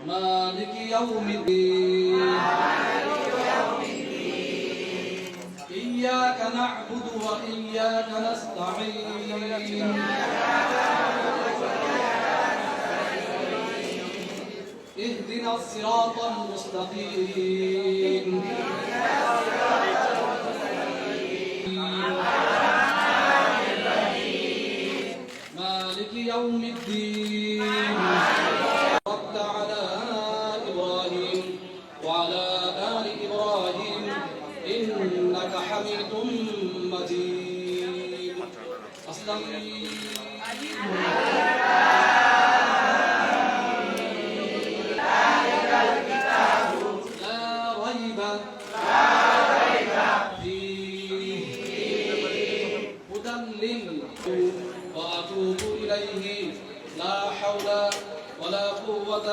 مالك يوم الدين إياك نعبد وإياك نستعين اهدنا الصراط المستقيم مالك يوم الدين باركت على إبراهيم وعلى آل إبراهيم إنك حميد مجيد وأتوب إليه لا حول ولا قوة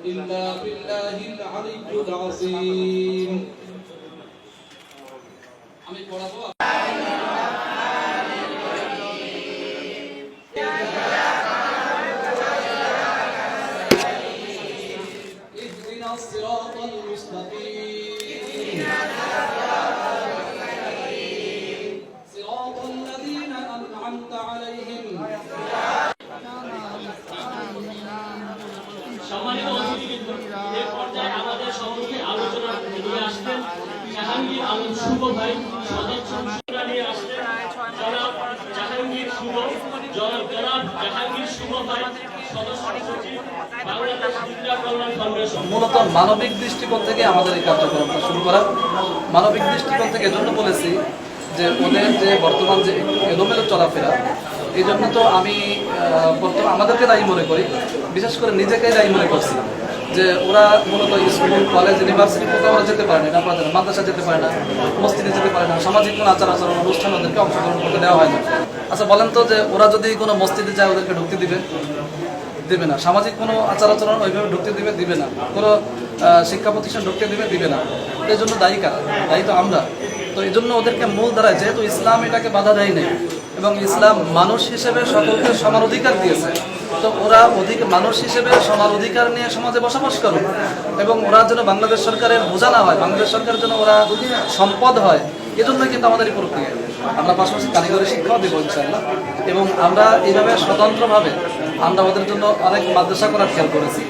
إلا بالله العلي العظيم আমি পড়াবো اهدنا الصراط المستقيم صراط الذين أنعمت عليهم সম্মানিত অতিথিবৃন্দ, এই পর্যায়ে আমাদের সম্মুখে আলোচনা নিয়ে আসবেন জাহাঙ্গীর আলম শুভ ভাই, সদস্য নিয়ে আসবেন জনাব জাহাঙ্গীর শুভ, জনাব জাহাঙ্গীর শুভ ভাই, সদস্য সচিব বাংলাদেশ বিদ্যা কল্যাণ ফাউন্ডেশন। মূলত মানবিক দৃষ্টিকোণ থেকে আমাদের এই কার্যক্রমটা শুরু করা। মানবিক দৃষ্টিকোণ থেকে এজন্য বলেছি যে ওদের যে বর্তমান যে এলোমেলো চলাফেরা, এই জন্য তো আমি আমাদেরকে দায়ী মনে করি, বিশেষ করে নিজেকেই দায়ী মনে করছি যে ওরা মূলত স্কুল কলেজ ইউনিভার্সিটি কোথাও ওরা যেতে পারে না, আপনাদের মাদ্রাসা যেতে পারে না, মসজিদে যেতে পারে না, সামাজিক কোনো আচার আচরণ অনুষ্ঠান ওদেরকে অংশগ্রহণ করতে দেওয়া হয় না। আচ্ছা বলেন তো যে ওরা যদি কোনো মসজিদে যায় ওদেরকে ঢুকতে দিবে না, সামাজিক কোনো আচার আচরণ ওইভাবে ঢুকতে দিবে না, কোনো শিক্ষা প্রতিষ্ঠান ঢুকতে দিবে না। এই জন্য দায়ী কারা? দায়ী তো আমরা। তো এই জন্য ওদেরকে মূল দ্বারায়, যেহেতু ইসলাম এটাকে বাধা দেয় নাই এবং ইসলাম মানুষ হিসেবে সকলকে সমান অধিকার দিয়েছে, তো ওরা মানুষ হিসেবে সমান অধিকার নিয়ে সমাজে বসবাস করুক এবং ওরা যেন বাংলাদেশ সরকারের বোঝা না হয়, বাংলাদেশ সরকারের জন্য ওরা সম্পদ হয়, এজন্যই কিন্তু আমাদের এই প্রক্রিয়া। আমরা পাশাপাশি কারিগরি শিক্ষাও দেবো ইনশাআল্লাহ, এবং আমরা এইভাবে স্বতন্ত্রভাবে আমরা ওদের জন্য অনেক মাদ্রাসা করার খেয়াল করেছি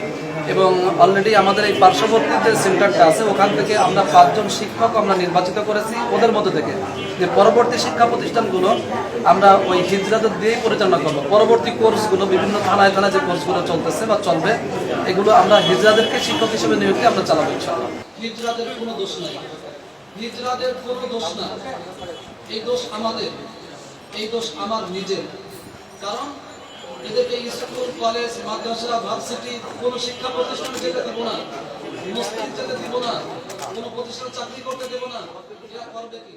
এবং অলরেডি আমাদের এই পার্শ্ববর্তী যে সেন্টারটা আছে ওখান থেকে আমরা 5 জন শিক্ষক আমরা নির্বাচিত করেছি ওদের মধ্যে থেকে, যে পরবর্তী শিক্ষা প্রতিষ্ঠানগুলো আমরা ওই হিজরাদের দিয়েই পরিচালনা করবো। পরবর্তী কোর্সগুলো বিভিন্ন থানায় থানায় যে কোর্সগুলো চলতেছে বা চলবে, এগুলো আমরা হিজরাদেরকে শিক্ষক হিসেবে নিয়োগে আমরা চালাবো ইনশাআল্লাহ। হিজরাদের কোনো দোষ নাই, হিজরাদের কোনো দোষ না, এই দোষ আমাদের, এই দোষ আমার নিজের। কারণ এদেরকে স্কুল কলেজ মাদ্রাসা ভার্সিটি কোনো শিক্ষা প্রতিষ্ঠানে যেতে দিব না, মসজিদ যেতে দিব না, কোনো প্রতিষ্ঠানে চাকরি করতে দেব না, এরা করবে কি?